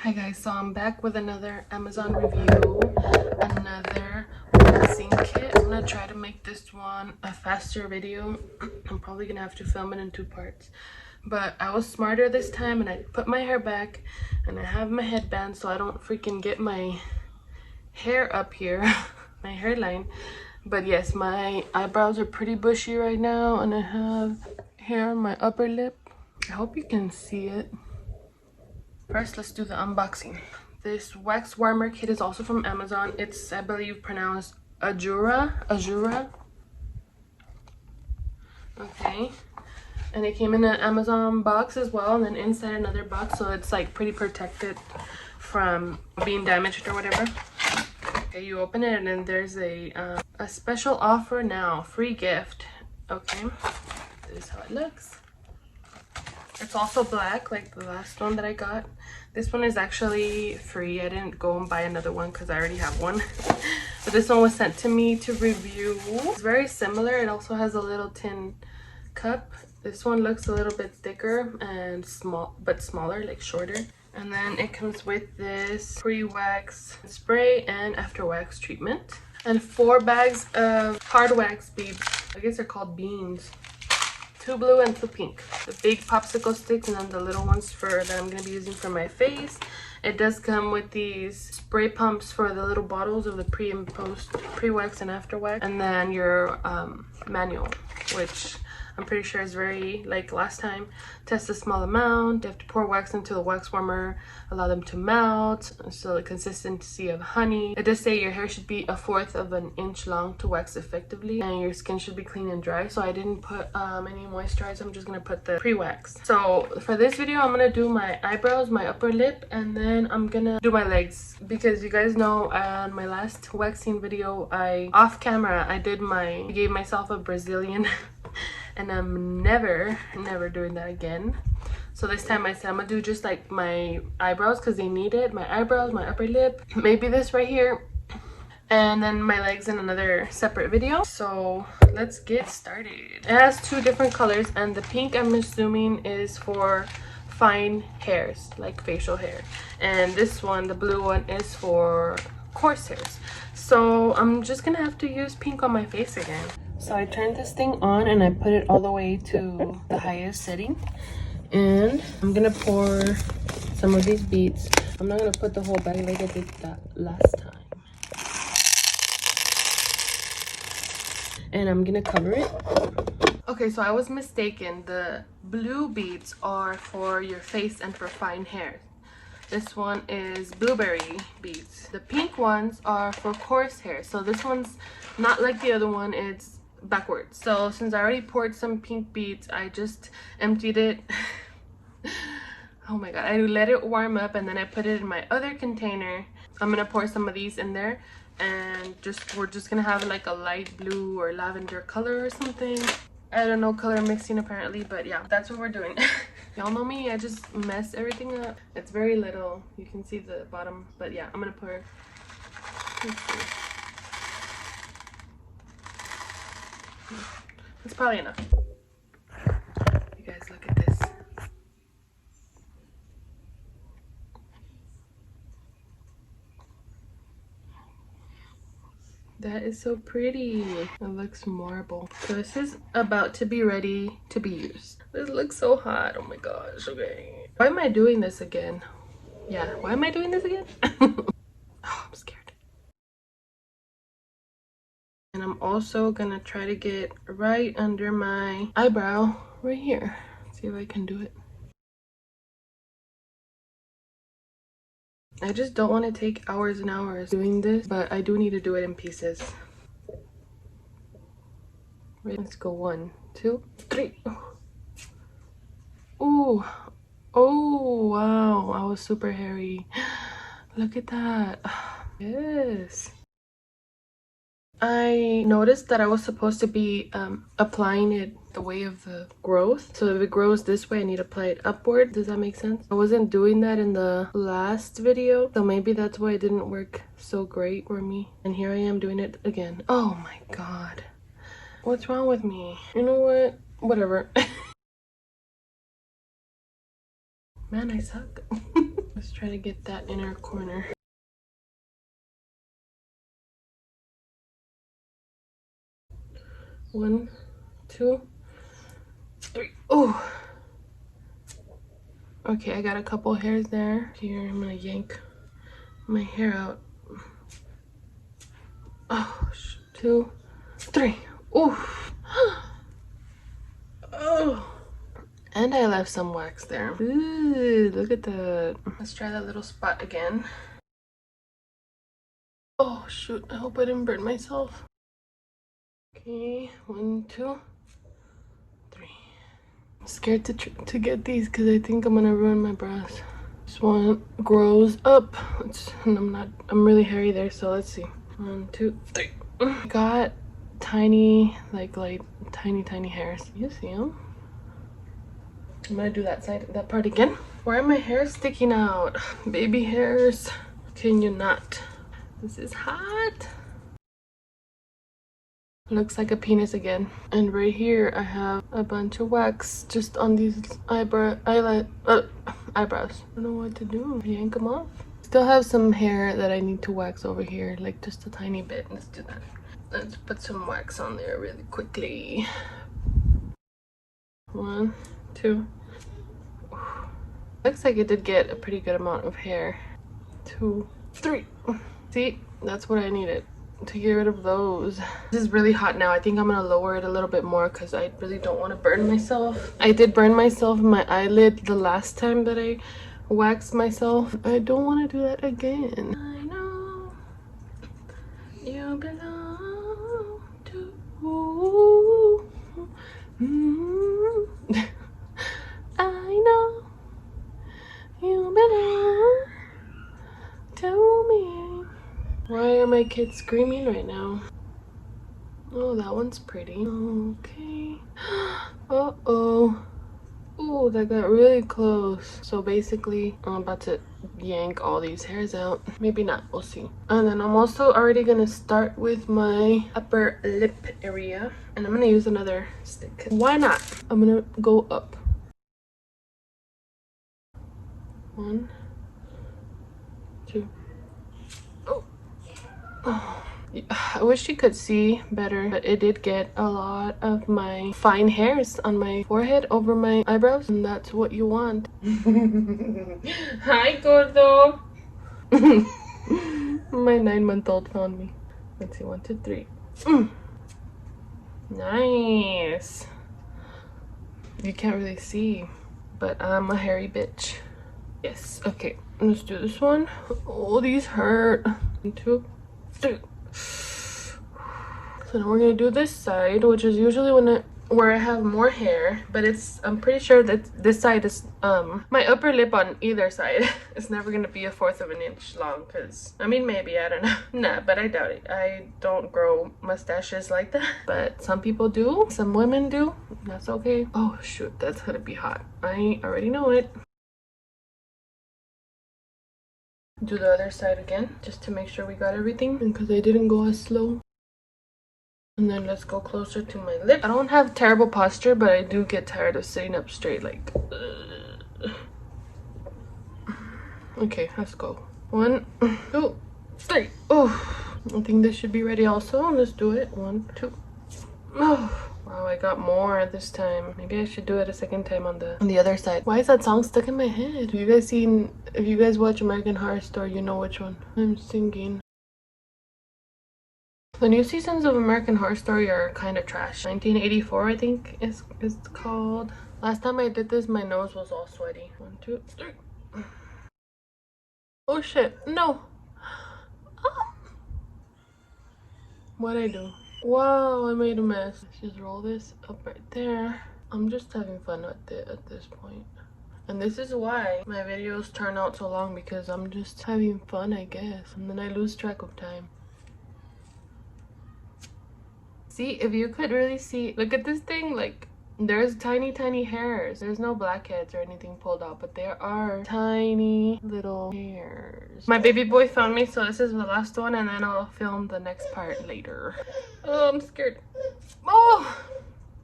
Hi guys, so I'm back with another Amazon review, another waxing kit. I'm gonna try to make this one a faster video. I'm probably gonna have to film it in 2 parts, but I was smarter this time and I put my hair back and I have my headband so I don't freaking get my hair up here, my hairline. But yes, my eyebrows are pretty bushy right now and I have hair on my upper lip. I hope you can see it. First, let's do the unboxing. This wax warmer kit is also from Amazon. It's, I believe, pronounced Ajoura. Okay. And it came in an Amazon box as well, and then inside another box, so it's like pretty protected from being damaged or whatever. Okay, you open it and then there's a special offer now, free gift. Okay, this is how it looks. It's also black like the last one that I got. This one is actually free. I didn't go and buy another one because I already have one. But this one was sent to me to review. It's very similar. It also has a little tin cup. This one looks a little bit thicker and small, but smaller, like shorter. And then it comes with this pre-wax spray and after wax treatment. And 4 bags of hard wax beads. I guess they're called beans. 2 blue and 2 pink. The big popsicle sticks and then the little ones that I'm going to be using for my face. It does come with these spray pumps for the little bottles of the pre and post pre-wax and after wax. And then your manual, which I'm pretty sure is very like last time. Test a small amount. You have to pour wax into the wax warmer, allow them to melt. So the consistency of honey. It does say your hair should be 1/4 of an inch long to wax effectively, and your skin should be clean and dry. So I didn't put any moisturizer. I'm just gonna put the pre-wax. So for this video, I'm gonna do my eyebrows, my upper lip, and then I'm gonna do my legs, because you guys know on my last waxing video, off camera I gave myself a Brazilian. And I'm never doing that again. So this time I said I'm gonna do just like my eyebrows because they need it. My eyebrows, my upper lip, maybe this right here, and then my legs in another separate video. So let's get started. It has 2 different colors, and the pink I'm assuming is for fine hairs, like facial hair, and this one, the blue one, is for coarse hairs. So I'm just gonna have to use pink on my face again. So I turned this thing on and I put it all the way to the highest setting, and I'm gonna pour some of these beads. I'm not gonna put the whole bag like I did that last time. And I'm gonna cover it. Okay, so I was mistaken. The blue beads are for your face and for fine hair. This one is blueberry beads. The pink ones are for coarse hair. So this one's not like the other one, it's backwards. So since I already poured some pink beads, I just emptied it. Oh my god, I let it warm up and then I put it in my other container. I'm gonna pour some of these in there, and we're just gonna have like a light blue or lavender color or something. I don't know color mixing apparently, but yeah, that's what we're doing. Y'all know me, I just mess everything up. It's very little, you can see the bottom, but yeah, I'm gonna pour. It's probably enough. You guys, look at this. That is so pretty. It looks marble. So this is about to be ready to be used. This looks so hot. Oh my gosh. Okay. Why am I doing this again? Yeah, why am I doing this again? Oh, I'm scared. And I'm also gonna try to get right under my eyebrow right here. See if I can do it. I just don't want to take hours and hours doing this, but I do need to do it in pieces. Let's go 1, 2, 3. Ooh. Oh wow, I was super hairy. Look at that. Yes. I noticed that I was supposed to be applying it the way of the growth. So if it grows this way, I need to apply it upward. Does that make sense? I wasn't doing that in the last video, so maybe that's why it didn't work so great for me. And here I am doing it again. Oh my god. What's wrong with me? You know what? Whatever. Man, I suck. Let's try to get that inner corner. One, two, three. Oh, okay, I got a couple hairs there. Here, I'm gonna yank my hair out. Oh, two, three. Oof. Oh. And I left some wax there. Ooh, look at that. Let's try that little spot again. Oh shoot, I hope I didn't burn myself. Okay, one, two, three. I'm scared to get these because I think I'm gonna ruin my brows. This one grows up. And I'm really hairy there, so let's see. One, two, three. Got tiny, like tiny hairs. You see them? I'm gonna do that part again. Why are my hairs sticking out? Baby hairs. Can you not? This is hot. Looks like a penis again. And right here I have a bunch of wax just on these eyebrows. I don't know what to do. Yank them off. Still have some hair that I need to wax over here, like just a tiny bit. Let's do that. Let's put some wax on there really quickly. One, two. Looks like it did get a pretty good amount of hair. Two, three. See, that's what I needed to get rid of those. This is really hot now. I think I'm gonna lower it a little bit more because I really don't want to burn myself. I did burn myself in my eyelid the last time that I waxed myself. I don't want to do that again. I know you belong to I know you belong to me. Why are my kids screaming right now? Oh, that one's pretty. Okay. Uh-oh. Oh, that got really close. So basically, I'm about to yank all these hairs out. Maybe not, we'll see. And then I'm also already gonna start with my upper lip area. And I'm gonna use another stick. Why not? I'm gonna go up. One, two. Oh. Oh. I wish you could see better, but it did get a lot of my fine hairs on my forehead over my eyebrows, and that's what you want. Hi, Gordo. My 9-month-old found me. Let's see, 1, 2, 3. Nice. You can't really see, but I'm a hairy bitch. Yes. Okay, let's do this one. Oh, these hurt. 1, 2, 3. So now we're gonna do this side, which is usually where I have more hair, but I'm pretty sure that this side is my upper lip on either side is never gonna be 1/4 of an inch long, because I mean, maybe, I don't know. Nah, but I doubt it. I don't grow mustaches like that, but some people do, some women do. That's okay. Oh shoot, that's gonna be hot. I already know it. Do the other side again just to make sure we got everything, because I didn't go as slow. And then let's go closer to my lip. I don't have terrible posture, but I do get tired of sitting up straight, like okay, let's go. 1, 2, 3. Oh, I think this should be ready also. Let's do it. 1, 2. Oh wow, I got more this time. Maybe I should do it a second time on the other side. Why is that song stuck in my head? If you guys watch American Horror Story, you know which one I'm singing. The new seasons of American Horror Story are kind of trash. 1984, I think is called. Last time I did this, my nose was all sweaty. 1, 2, 3. Oh shit, no. Ah. What'd I do? Wow, I made a mess. Let's just roll this up right there. I'm just having fun at this point. And this is why my videos turn out so long, because I'm just having fun, I guess. And then I lose track of time. See, if you could really see, look at this thing, like there's tiny hairs. There's no blackheads or anything pulled out, but there are tiny little hairs. My baby boy found me, so this is the last one, and then I'll film the next part later. Oh, I'm scared. Oh,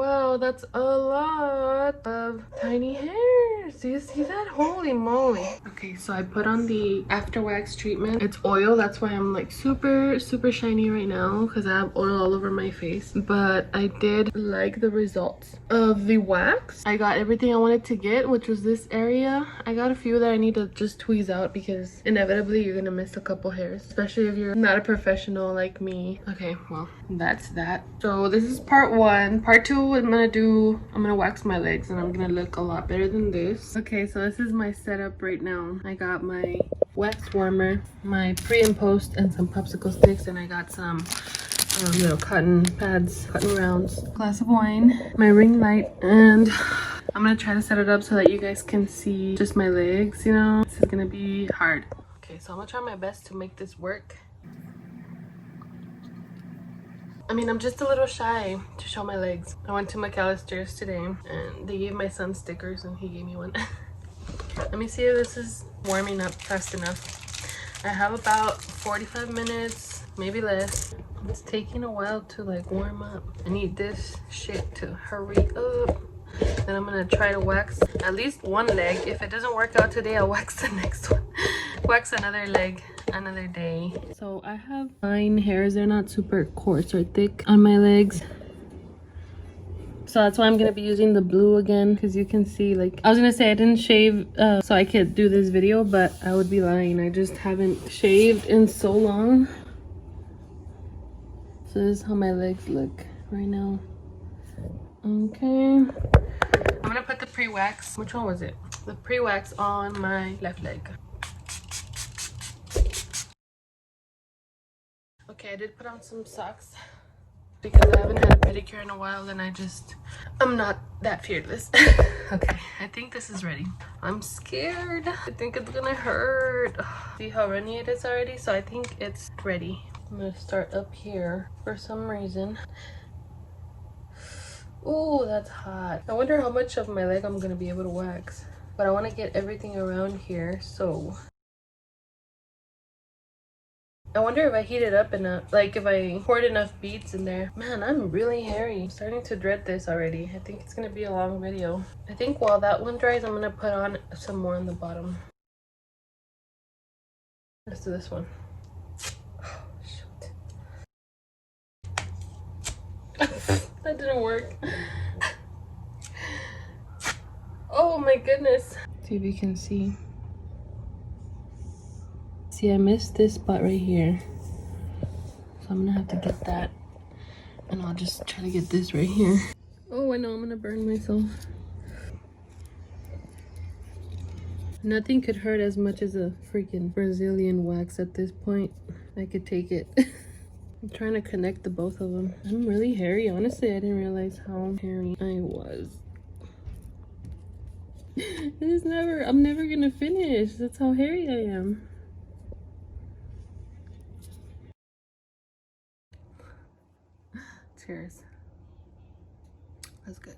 Wow, that's a lot of tiny hairs. Do you see that? Holy moly. Okay, so I put on the after wax treatment. It's oil. That's why I'm like super shiny right now, because I have oil all over my face. But I did like the results of the wax. I got everything I wanted to get, which was this area. I got a few that I need to just tweeze out because inevitably you're gonna miss a couple hairs, especially if you're not a professional like me. Okay, well, that's that. So this is part one. Part two, I'm gonna wax my legs and I'm gonna look a lot better than this. Okay, so this is my setup right now. I got my wax warmer, my pre and post, and some popsicle sticks, and I got some little cotton pads, cotton rounds, glass of wine, my ring light, and I'm gonna try to set it up so that you guys can see just my legs, you know. This is gonna be hard. Okay, so I'm gonna try my best to make this work. I mean, I'm just a little shy to show my legs. I went to McAllister's today and they gave my son stickers and he gave me one. Let me see if this is warming up fast enough. I have about 45 minutes, maybe less. It's taking a while to like warm up. I need this shit to hurry up. Then I'm gonna try to wax at least one leg. If it doesn't work out today, I'll wax the next one. Wax another leg another day. So I have fine hairs. They're not super coarse or thick on my legs. So that's why I'm gonna be using the blue again, because you can see, like, I was gonna say I didn't shave so I could do this video, but I would be lying. I just haven't shaved in so long. So this is how my legs look right now. Okay, I'm gonna put the pre-wax, which one was it? The pre-wax on my left leg. Okay, I did put on some socks because I haven't had a pedicure in a while and I'm not that fearless. Okay, I think this is ready. I'm scared. I think it's gonna hurt. See how runny it is already? So I think it's ready. I'm gonna start up here for some reason. Oh, that's hot. I wonder how much of my leg I'm gonna be able to wax. But I want to get everything around here, so I wonder if I heat it up enough, like if I poured enough beads in there. Man, I'm really hairy. I'm starting to dread this already. I think it's gonna be a long video. I think while that one dries, I'm gonna put on some more on the bottom. Let's do this one. Oh, shoot. That didn't work. Oh my goodness. See if you can see. See, I missed this spot right here. So I'm gonna have to get that. And I'll just try to get this right here. Oh, I know I'm gonna burn myself. Nothing could hurt as much as a freaking Brazilian wax at this point. I could take it. I'm trying to connect the both of them. I'm really hairy. Honestly, I didn't realize how hairy I was. I'm never gonna finish. That's how hairy I am. Cheers. That's good.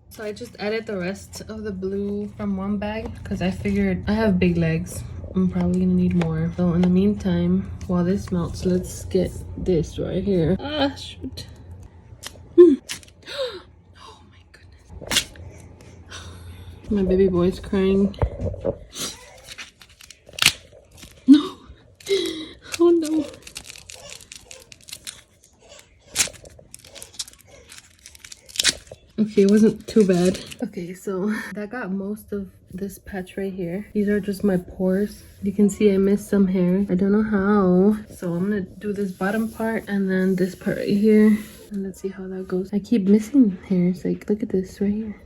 So I just added the rest of the blue from one bag because I figured I have big legs. I'm probably gonna need more. So in the meantime, while this melts, let's get this right here. Ah, shoot. Oh my goodness. My baby boy's crying. No. Oh no. Okay, it wasn't too bad. Okay, so that got most of this patch right here. These are just my pores. You can see I missed some hair. I don't know how. So I'm gonna do this bottom part and then this part right here. And let's see how that goes. I keep missing hairs. Like, look at this right here.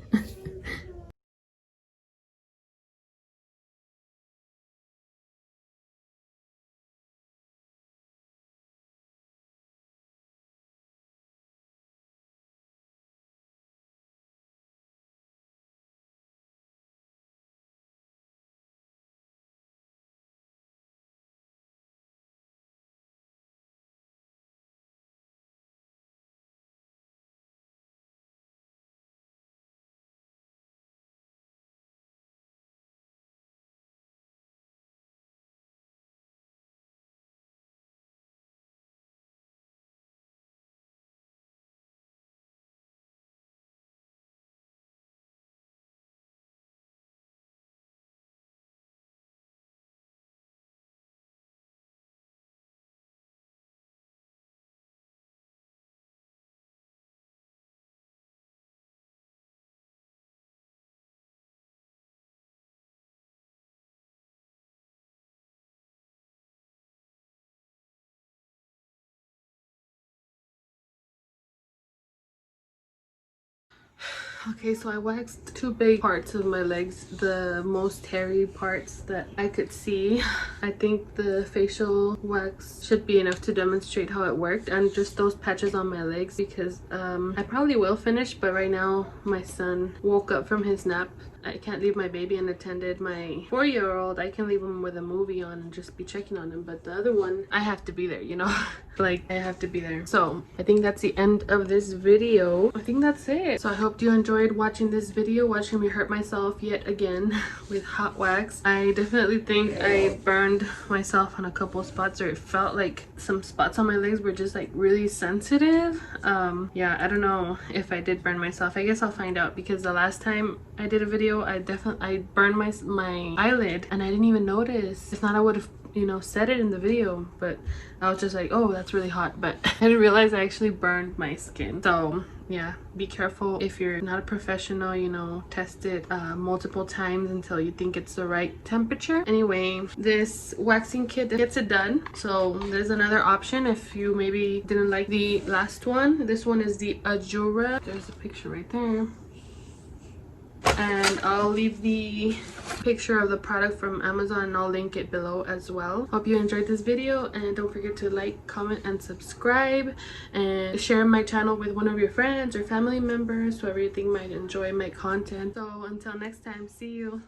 Okay, so I waxed two big parts of my legs, the most hairy parts that I could see. I think the facial wax should be enough to demonstrate how it worked, and just those patches on my legs because I probably will finish, but right now my son woke up from his nap. I can't leave my baby unattended. My 4-year-old, I can leave him with a movie on and just be checking on him, but the other one, I have to be there, you know? Like, I have to be there. So I think that's the end of this video. I think that's it. So I hope you enjoyed watching this video, watching me hurt myself yet again with hot wax. I definitely think I burned myself on a couple spots, or it felt like some spots on my legs were just like really sensitive. Yeah, I don't know if I did burn myself. I guess I'll find out, because the last time I did a video, I burned my eyelid and I didn't even notice. If not, I would have, you know, said it in the video, but I was just like, oh, that's really hot, but I didn't realize I actually burned my skin. So yeah, be careful. If you're not a professional, you know, test it multiple times until you think it's the right temperature. Anyway, this waxing kit gets it done. So there's another option if you maybe didn't like the last one. This one is the Ajoura. There's a picture right there, and I'll leave the picture of the product from Amazon and I'll link it below as well. Hope you enjoyed this video, and don't forget to like, comment, and subscribe, and share my channel with one of your friends or family members, whoever you think might enjoy my content. So until next time, see you.